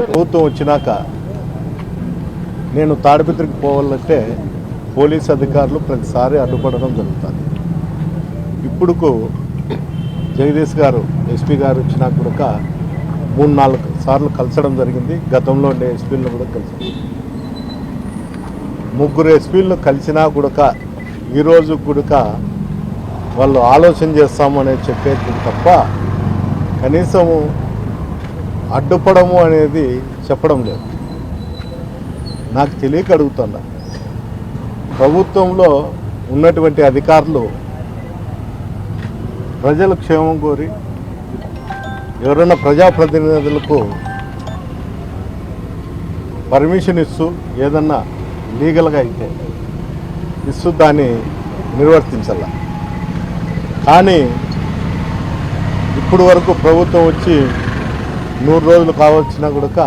ప్రభుత్వం వచ్చినాక నేను తాడిపత్రికి పోవాలంటే పోలీస్ అధికారులు ప్రతిసారి అడ్డుపడడం జరుగుతుంది. ఇప్పుడుకు జగదీష్ గారు ఎస్పీ గారు వచ్చినాక కూడా 3-4 సార్లు కలిసడం జరిగింది. గతంలో ఉండే ఎస్పీలను కూడా కలిసి 3 ఎస్పీలను కలిసినా కూడా ఈరోజు కూడా వాళ్ళు ఆలోచన చేస్తామని చెప్పేది తప్ప కనీసము అడ్డుపడము అనేది చెప్పడం లేదు. నాకు తెలియక అడుగుతున్నా, ప్రభుత్వంలో ఉన్నటువంటి అధికారులు ప్రజల క్షేమం కోరి ఎవరైనా ప్రజాప్రతినిధులకు పర్మిషన్ ఇస్తూ ఏదన్నా లీగల్గా అయితే ఇస్తూ దాన్ని నిర్వర్తించాల. కానీ ఇప్పుడు వరకు ప్రభుత్వం వచ్చి 100 రోజులు కావచ్చినా కూడా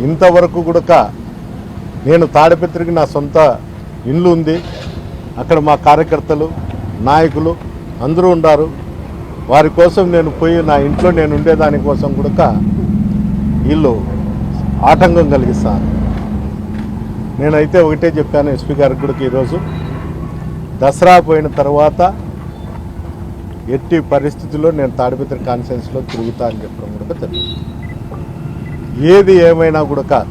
ఇంతవరకు కూడా నేను తాడిపత్రికి నా సొంత ఇల్లు ఉంది, అక్కడ మా కార్యకర్తలు నాయకులు అందరూ ఉన్నారు. వారి కోసం నేను పోయి నా ఇంట్లో నేను ఉండేదానికోసం కూడా వీళ్ళు ఆటంకం కలిగిస్తాను. నేనైతే ఒకటే చెప్పాను ఎస్పీ గారికి కూడా, ఈరోజు దసరా పోయిన తర్వాత ఎట్టి పరిస్థితుల్లో నేను తాడిపత్రి కాన్ఫరెన్స్లో తిరుగుతా అని చెప్పడం కూడా తెలియదు. ఏది ఏమైనా కూడా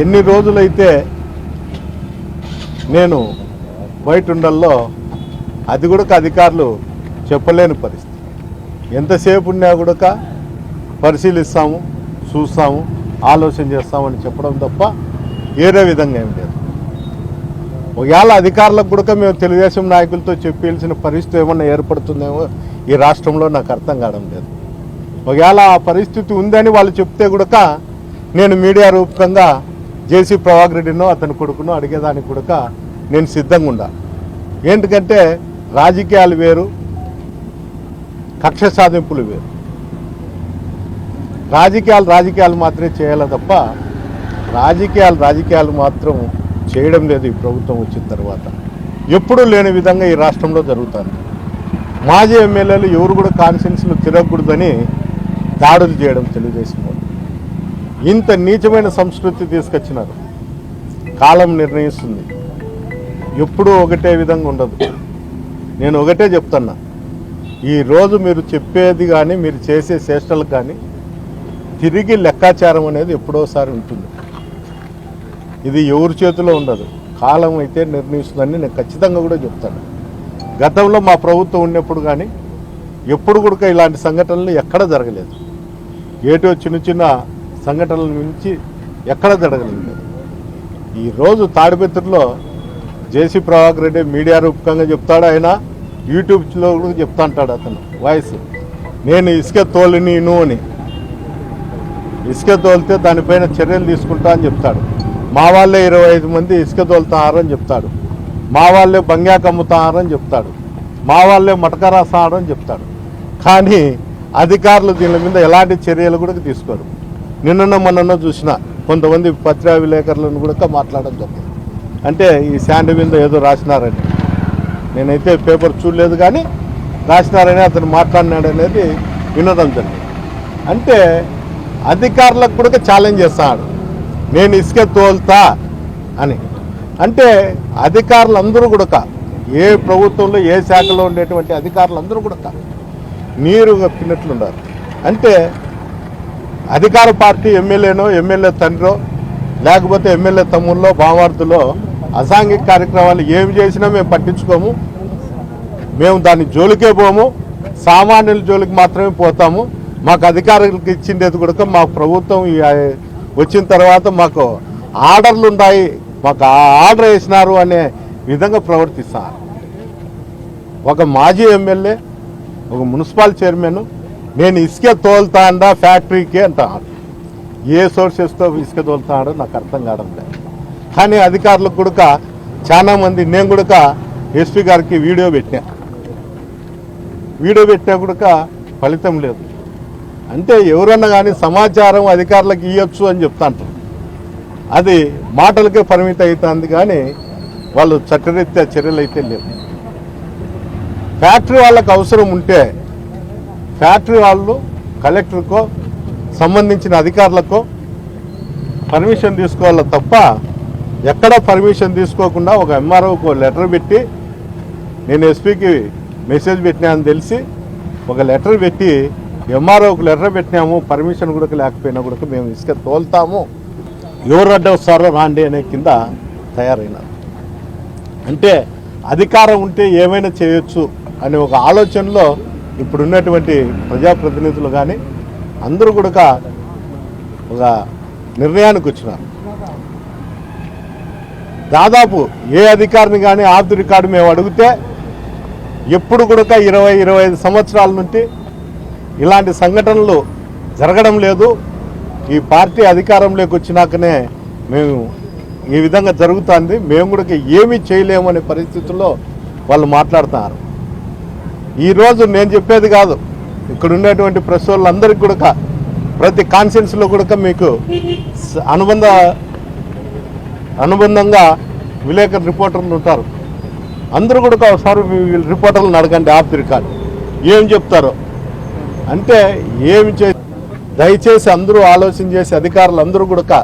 ఎన్ని రోజులైతే నేను బయట ఉండల్లో అది కూడా అధికారులు చెప్పలేని పరిస్థితి. ఎంతసేపు ఉన్నా కూడా పరిశీలిస్తాము, చూస్తాము, ఆలోచన చేస్తామని చెప్పడం తప్ప వేరే విధంగా ఏం లేదు. ఒకవేళ అధికారులకు కూడా మేము తెలుగుదేశం నాయకులతో చెప్పాల్సిన పరిస్థితి ఏమన్నా ఏర్పడుతుందేమో ఈ రాష్ట్రంలో నాకు అర్థం కావడం లేదు. ఒకవేళ ఆ పరిస్థితి ఉందని వాళ్ళు చెప్తే కూడా నేను మీడియా రూపకంగా జేసీ ప్రభాకర్ రెడ్డినో అతని కొడుకునో అడిగేదానికి కూడా నేను సిద్ధంగా ఉండా. ఏంటంటే రాజకీయాలు వేరు, కక్ష సాధింపులు వేరు. రాజకీయాలు మాత్రమే చేయాలి తప్ప రాజకీయాలు మాత్రం చేయడం లేదు. ఈ ప్రభుత్వం వచ్చిన తర్వాత ఎప్పుడూ లేని విధంగా ఈ రాష్ట్రంలో జరుగుతుంది. మాజీ ఎమ్మెల్యేలు ఎవరు కూడా కాన్స్టిట్యున్సీలో తిరగకూడదని దాడులు చేయడం తెలుగుదేశం వాళ్ళు. ఇంత నీచమైన సంస్కృతి తీసుకొచ్చినారు. కాలం నిర్ణయిస్తుంది, ఎప్పుడూ ఒకటే విధంగా ఉండదు. నేను ఒకటే చెప్తున్నా, ఈరోజు మీరు చెప్పేది కానీ మీరు చేసే చేష్టలకు కానీ తిరిగి లెక్కాచారం అనేది ఎప్పుడోసారి ఉంటుంది. ఇది ఎవరి చేతిలో ఉండదు, కాలం అయితే నిర్ణయిస్తుందని నేను ఖచ్చితంగా కూడా చెప్తాను. గతంలో మా ప్రభుత్వం ఉన్నప్పుడు కానీ ఎప్పుడు కూడా ఇలాంటి సంఘటనలు ఎక్కడ జరగలేదు. ఏటో చిన్న సంఘటనల నుంచి ఎక్కడ జరగలేదు. ఈరోజు తాడిపత్రిలో జేసీ ప్రభాకర్ రెడ్డి మీడియా రూపకంగా చెప్తాడు, ఆయన యూట్యూబ్లో కూడా చెప్తా అంటాడు అతను వాయిస్, నేను ఇసుక తోలినీను అని. ఇసుక తోలితే దానిపైన చర్యలు తీసుకుంటా అని చెప్తాడు. మా వాళ్ళే 25 మంది ఇసుక తోలుతారని చెప్తాడు. మా వాళ్ళే బంగాకు అమ్ముతారని చెప్తాడు. మా వాళ్ళే మటకరాసారని చెప్తాడు. కానీ అధికారులు దీని మీద ఎలాంటి చర్యలు కూడా తీసుకోరు. మొన్న చూసిన కొంతమంది పత్రికా విలేకరులను కూడా మాట్లాడడం జరిగింది. అంటే ఈ శాండ్ మీద ఏదో రాసినారని, నేనైతే పేపర్ చూడలేదు కానీ రాసినారని అతను మాట్లాడినాడు అనేది వినడం జరిగింది. అంటే అధికారులకు కూడా ఛాలెంజ్ చేస్తాడు, నేను ఇసుక తోలుతా అని. అంటే అధికారులందరూ కూడా ఏ ప్రభుత్వంలో ఏ శాఖలో ఉండేటువంటి అధికారులందరూ కూడా నీరు కప్పినట్లున్నారు. అంటే అధికార పార్టీ ఎమ్మెల్యేనో ఎమ్మెల్యే తండ్రో లేకపోతే ఎమ్మెల్యే తమ్ముళ్ళో బావార్దులో అసాంఘిక కార్యక్రమాలు ఏమి చేసినా మేము పట్టించుకోము, మేము దాని జోలికే పోము, సామాన్యుల జోలికి మాత్రమే పోతాము. మాకు అధికారులకు ఇచ్చిండేది కూడా మా ప్రభుత్వం వచ్చిన తర్వాత మాకు ఆర్డర్లు ఉన్నాయి, మాకు ఆర్డర్ వేసినారు అనే విధంగా ప్రవర్తిస్తారు. ఒక మాజీ ఎమ్మెల్యే, ఒక మున్సిపల్ చైర్మన్ నేను ఇసుక తోలుతాండా ఫ్యాక్టరీకి అంటాడు. ఏ సోర్సెస్తో ఇసుక తోలుతాడో నాకు అర్థం కావడం లేదు. కానీ అధికారులకు కూడా చాలామంది, నేను కూడా ఎస్పీ గారికి వీడియో పెట్టినా కూడా ఫలితం లేదు. అంటే ఎవరన్నా కానీ సమాచారం అధికారులకు ఇవ్వచ్చు అని చెప్తాంటారు, అది మాటలకే పరిమితం అవుతుంది కానీ వాళ్ళు చట్టరీత్యా చర్యలు అయితే లేవు. ఫ్యాక్టరీ వాళ్ళకు అవసరం ఉంటే ఫ్యాక్టరీ వాళ్ళు కలెక్టర్కో సంబంధించిన అధికారులకు పర్మిషన్ తీసుకోవాలి తప్ప ఎక్కడ పర్మిషన్ తీసుకోకుండా ఒక ఎంఆర్ఓకు లెటర్ పెట్టి నేను ఎస్పీకి మెసేజ్ పెట్టినా అని తెలిసి ఒక లెటర్ పెట్టి ఎంఆర్ఓకి లెటర్ పెట్టినాము, పర్మిషన్ కూడా లేకపోయినా కూడా మేము ఇసుక తోలుతాము, ఎవరు అడ్డ వస్తారో రాండి అనే కింద తయారైనారు. అంటే అధికారం ఉంటే ఏమైనా చేయొచ్చు అనే ఒక ఆలోచనలో ఇప్పుడున్నటువంటి ప్రజాప్రతినిధులు కానీ అందరూ కూడా ఒక నిర్ణయానికి వచ్చినారు. దాదాపు ఏ అధికారిని కానీ ఆఫ్ ది రికార్డు మేము అడిగితే ఎప్పుడు కూడా 20-25 సంవత్సరాల నుండి ఇలాంటి సంఘటనలు జరగడం లేదు, ఈ పార్టీ అధికారంలోకి వచ్చినాకనే మేము ఈ విధంగా జరుగుతుంది, మేము కూడా ఏమీ చేయలేము అనే పరిస్థితుల్లో వాళ్ళు మాట్లాడుతున్నారు. ఈరోజు నేను చెప్పేది కాదు, ఇక్కడ ఉండేటువంటి ప్రెస్ వాళ్ళందరికీ కూడా ప్రతి కాన్ఫరెన్స్లో కూడా మీకు అనుబంధంగా విలేకరు రిపోర్టర్లు ఉంటారు, అందరూ కూడా ఒకసారి రిపోర్టర్లను అడగండి ఆఫ్ ది రికార్డ్ ఏం చెప్తారో. అంటే ఏమి దయచేసి అందరూ ఆలోచన చేసి అధికారులు అందరూ కూడా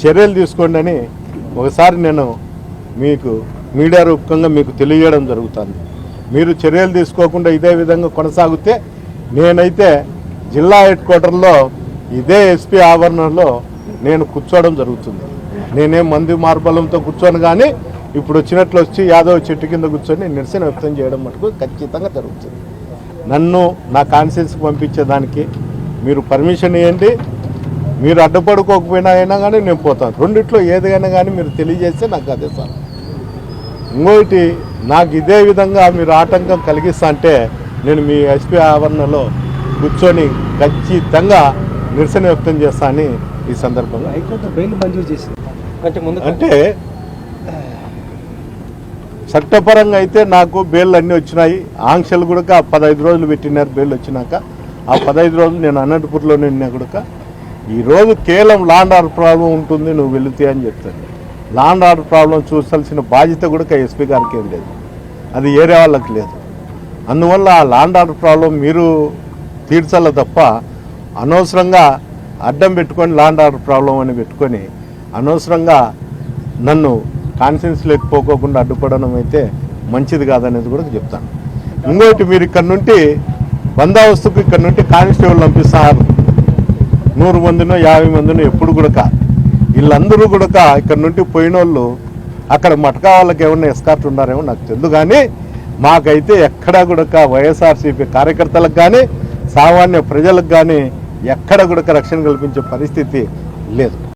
చర్యలు తీసుకోండి అని ఒకసారి నేను మీకు మీడియా రూపకంగా మీకు తెలియజేయడం జరుగుతుంది. మీరు చర్యలు తీసుకోకుండా ఇదే విధంగా కొనసాగితే నేనైతే జిల్లా హెడ్ క్వార్టర్లో ఇదే ఎస్పీ ఆవరణలో నేను కూర్చోవడం జరుగుతుంది. నేనేం మంది మార్బలంతో కూర్చోను, కానీ ఇప్పుడు వచ్చినట్లు వచ్చి యాదవ్ చెట్టు కింద కూర్చొని నిరసన వ్యక్తం చేయడం మటుకు ఖచ్చితంగా జరుగుతుంది. నన్ను నా కాన్స్టిట్యూన్సీకి పంపించేదానికి మీరు పర్మిషన్ ఇవ్వండి, మీరు అడ్డుపడుకోకపోయినా అయినా కానీ నేను పోతాను, రెండిట్లో ఏదైనా కానీ మీరు తెలియజేస్తే నాకు అదే సార్. ఇంకోటి నాకు ఇదే విధంగా మీరు ఆటంకం కలిగిస్తా అంటే నేను మీ ఎస్పీ ఆవరణలో కూర్చొని ఖచ్చితంగా నిరసన వ్యక్తం చేస్తా అని ఈ సందర్భంగా హైకోర్టు బెయిల్ మంజూరు చేసింది. అంటే చట్టపరంగా అయితే నాకు బెయిల్ అన్నీ వచ్చినాయి, ఆంక్షలు కూడా 15 రోజులు పెట్టినారు. బెయిల్ వచ్చినాక ఆ 15 రోజులు నేను అనంతపూర్లోనే ఉన్నా కూడా ఈరోజు కేవలం లాండ్ ఆర్డర్ ప్రాబ్లం ఉంటుంది, నువ్వు వెళుతే అని చెప్తాను. లాండ్ ఆర్డర్ ప్రాబ్లం చూసాల్సిన బాధ్యత కూడా ఎస్పీ గారికి ఏం లేదు, అది ఏరే వాళ్ళకి లేదు. అందువల్ల ఆ లాండ్ ఆర్డర్ ప్రాబ్లం మీరు తీర్చాల తప్ప అనవసరంగా అడ్డం పెట్టుకొని లాండ్ ఆర్డర్ ప్రాబ్లం అని పెట్టుకొని అనవసరంగా నన్ను కాన్ఫరెన్స్ లేకపోకుండా అడ్డుపడడం అయితే మంచిది కాదనేది కూడా చెప్తాను. ఇంకోటి మీరు ఇక్కడ నుండి బందోబస్తుకు ఇక్కడ నుండి కానిస్టేబుల్ పంపిస్తున్నారు, 100 మందినో 50 మందినో ఎప్పుడు కూడా. వీళ్ళందరూ కూడా ఇక్కడ నుండి పోయిన వాళ్ళు అక్కడ మటకా వాళ్ళకి ఏమన్నా ఎస్కార్ట్ ఉన్నారేమో నాకు తెలియదు, కానీ మాకైతే ఎక్కడా కూడా వైఎస్ఆర్సీపీ కార్యకర్తలకు కానీ సామాన్య ప్రజలకు కానీ ఎక్కడ కూడా రక్షణ కల్పించే పరిస్థితి లేదు.